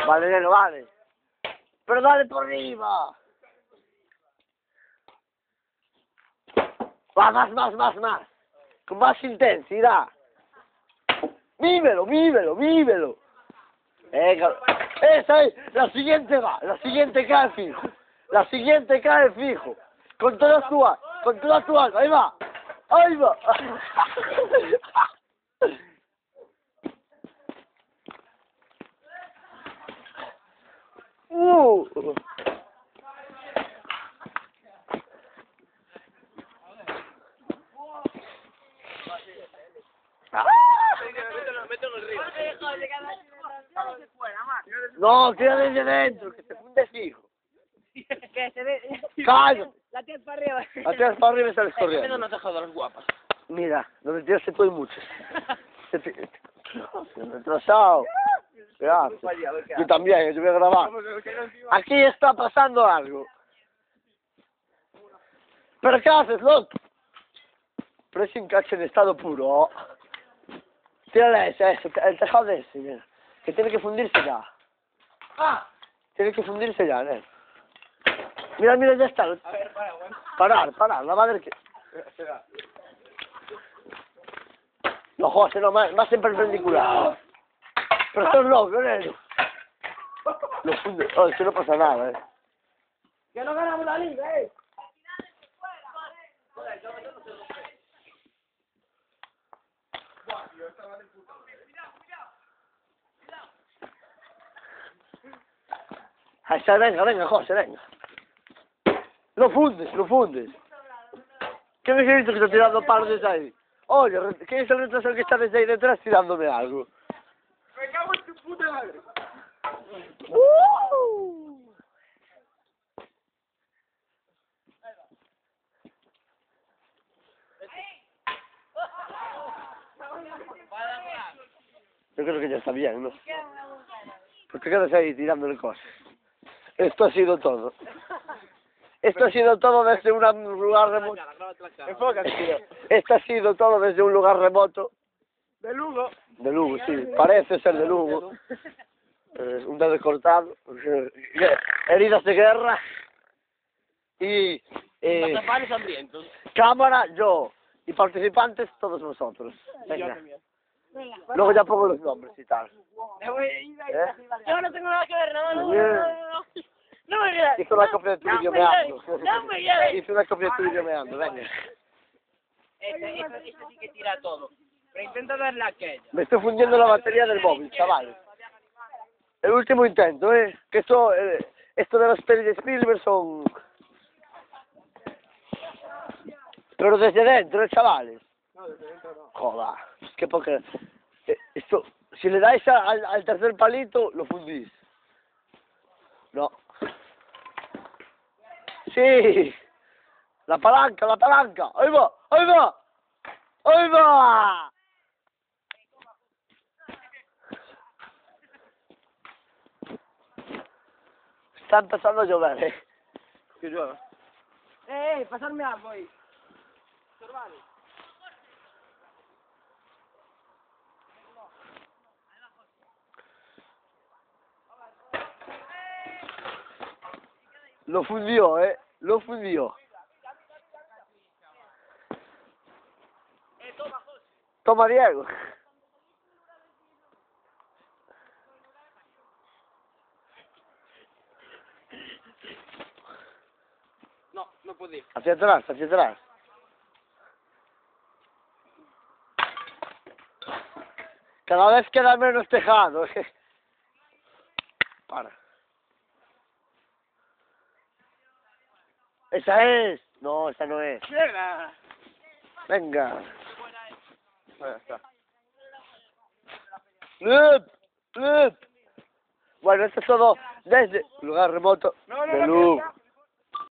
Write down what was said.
Vale, neno, vale. Pero dale por arriba. Va, más. Con más intensidad. Vívelo. Esa es, la siguiente cae fijo. Con toda tu alma, ahí va. No, tira desde dentro, que se funde fijo. Que se ve. Cállate. La tía es para arriba. La tiras para arriba y sales corriendo. No te jodas, guapas. Mira, donde tiraste tú hay muchos. Retrasado. Gracias. Yo también, yo voy a grabar. Aquí está pasando algo. ¿Pero qué haces, loco? Pressing catch en estado puro. Tírale ese, el tejado de ese, mira. Que tiene que fundirse ya. Tiene que fundirse ya, ¿eh? Mira, ya está. A ver, bueno. Parar, la madre que... No, José, no, más en perpendicular. Pero esto es loco, ¿eh? Lo funde... Oh, es que no pasa nada, ¿eh? Que no ganamos la liga, Ahí está, venga, José, venga. Lo fundes. ¿Qué me has visto que está tirando palos desde ahí? Oye, ¿quién es el retrasado que está desde ahí detrás tirándome algo? Me cago en tu puta madre. Yo creo que ya está bien, ¿no? ¿Por qué quedas ahí tirándole cosas? Esto ha sido todo. Esto ha sido todo desde un lugar remoto. Enfócate, tío. Esto ha sido todo desde un lugar remoto. De Lugo. De Lugo, sí. Parece ser de Lugo. Un dedo cortado. Heridas de guerra. Y... Panes hambrientos. cámara, yo. Y participantes, todos vosotros. Venga. Luego ya pongo los nombres y tal. Yo no tengo nada que ver, no. No me quedas. Hice una copia de tu vídeo meando. No me quedas. Hice una copia de tu vídeo meando, venga. Este sí que tira todo. Pero intenta darle a aquella. Me estoy fundiendo la batería del móvil, chavales. El último intento, que esto de las pelis de Spielberg son... Pero desde dentro, chavales. No, desde dentro no. Joder, es que porque... esto, si le dais al tercer palito, lo fundís. No. Sí. La palanca. Ahí va. Está empezando a llover, Que llueva. Pasarme algo ahí. Lo fundió, lo fundió. Toma, Diego. No pude. Hacia atrás. Cada vez queda menos tejado. Para. ¿Esa es? No, esa no es. ¡Mierda! Venga. Ya está. Loop. Bueno, esto es todo desde lugar remoto de Lugo.